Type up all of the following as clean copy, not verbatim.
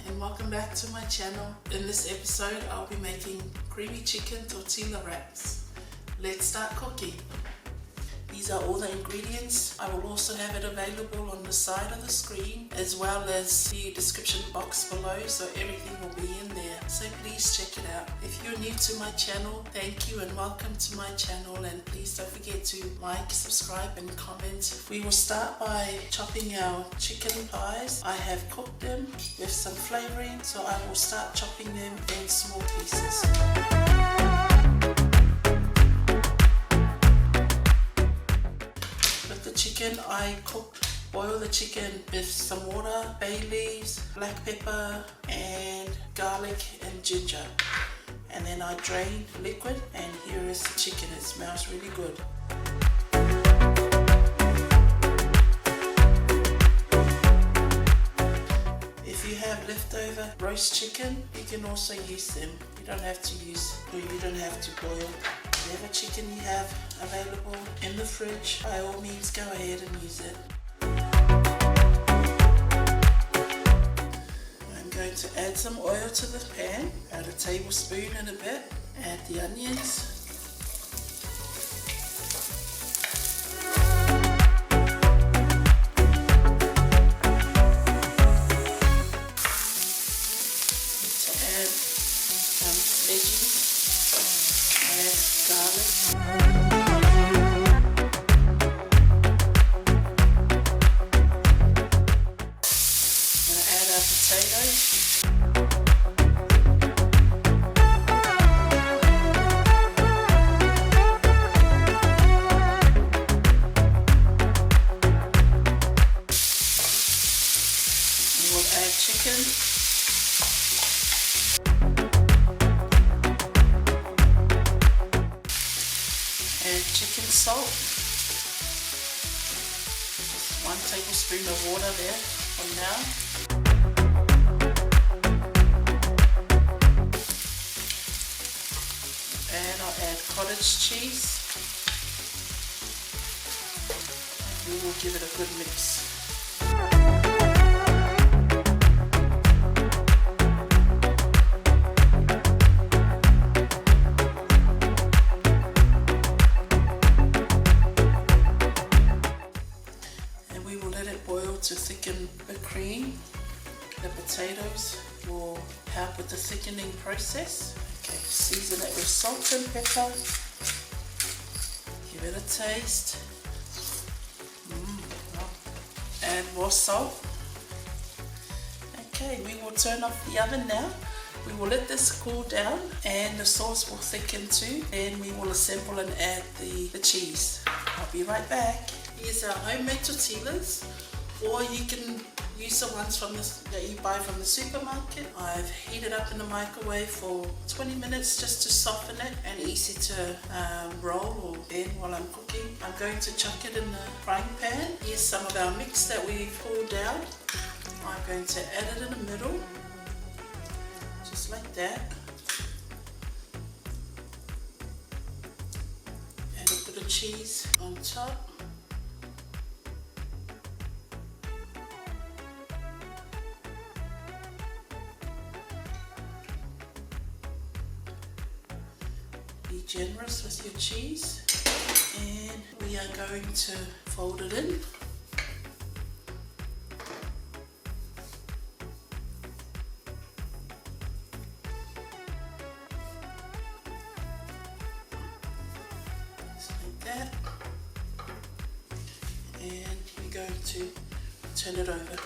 and welcome back to my channel. In this episode I'll be making creamy chicken tortilla wraps. Let's start cooking. These are all the ingredients. I will also have it available on the side of the screen as well as the description box below, so everything will be in there. So please check it out. If you're new to my channel, thank you and welcome to my channel, and please don't forget to like, subscribe and comment. We will start by chopping our chicken thighs. I have cooked them with some flavoring, so I will start chopping them in small pieces. Chicken, I boil the chicken with some water, bay leaves, black pepper and garlic and ginger, and then I drain the liquid, and here is the chicken. It smells really good. If you have leftover roast chicken, you can also use them. You don't have to boil. Whatever chicken you have available in the fridge, by all means go ahead and use it. I'm going to add some oil to the pan, about a tablespoon and a bit. Add the onions. Add some veggies. Garlic. I'm going to add our potatoes. And we'll add chicken. Chicken salt, just 1 tablespoon of water there for now. And I'll add cottage cheese. We will give it a good mix. To thicken the cream. The potatoes will help with the thickening process. Okay, season it with salt and pepper. Give it a taste. Add more salt. Okay, we will turn off the oven now. We will let this cool down and the sauce will thicken too. Then we will assemble and add the cheese. I'll be right back. Here's our homemade tortillas. Or you can use the ones that you buy from the supermarket. I've heated up in the microwave for 20 minutes just to soften it and easy to roll or bend while I'm cooking. I'm going to chuck it in the frying pan. Here's some of our mix that we pulled out. I'm going to add it in the middle, just like that. Add a bit of cheese on top. Be generous with your cheese, and we are going to fold it in. Just like that, and we're going to turn it over.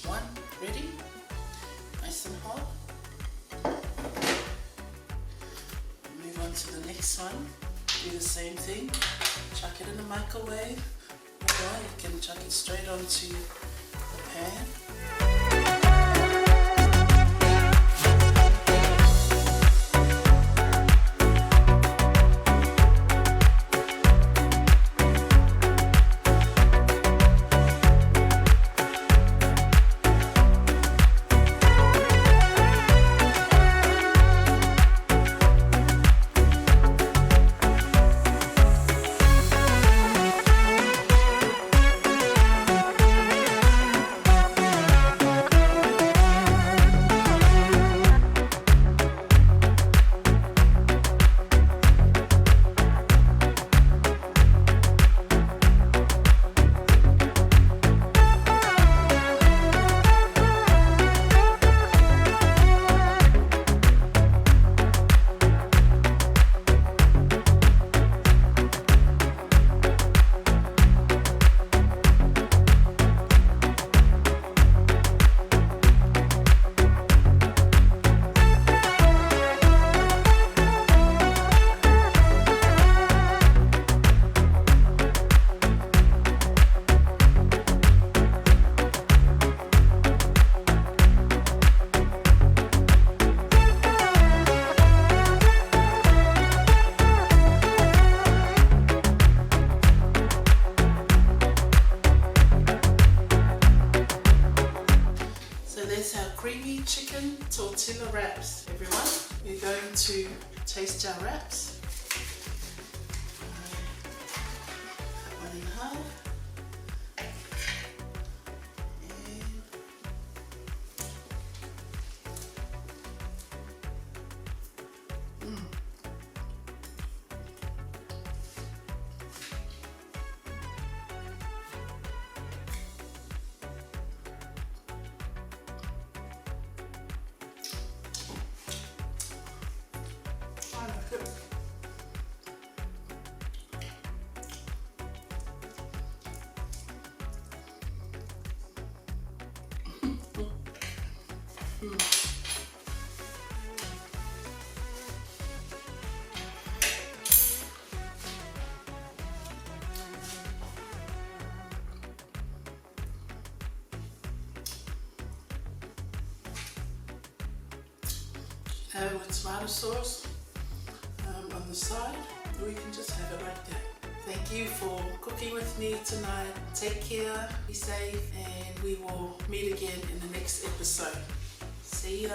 One ready, nice and hot. Move on to the next one. Do the same thing. Chuck it in the microwave, or you can chuck it straight onto the pan. tortilla wraps, everyone. We're going to taste our wraps. Cut one in half. I like it. With tomato sauce on the side, or you can just have it like that. Thank you for cooking with me tonight. Take care, be safe, and we will meet again in the next episode. See ya.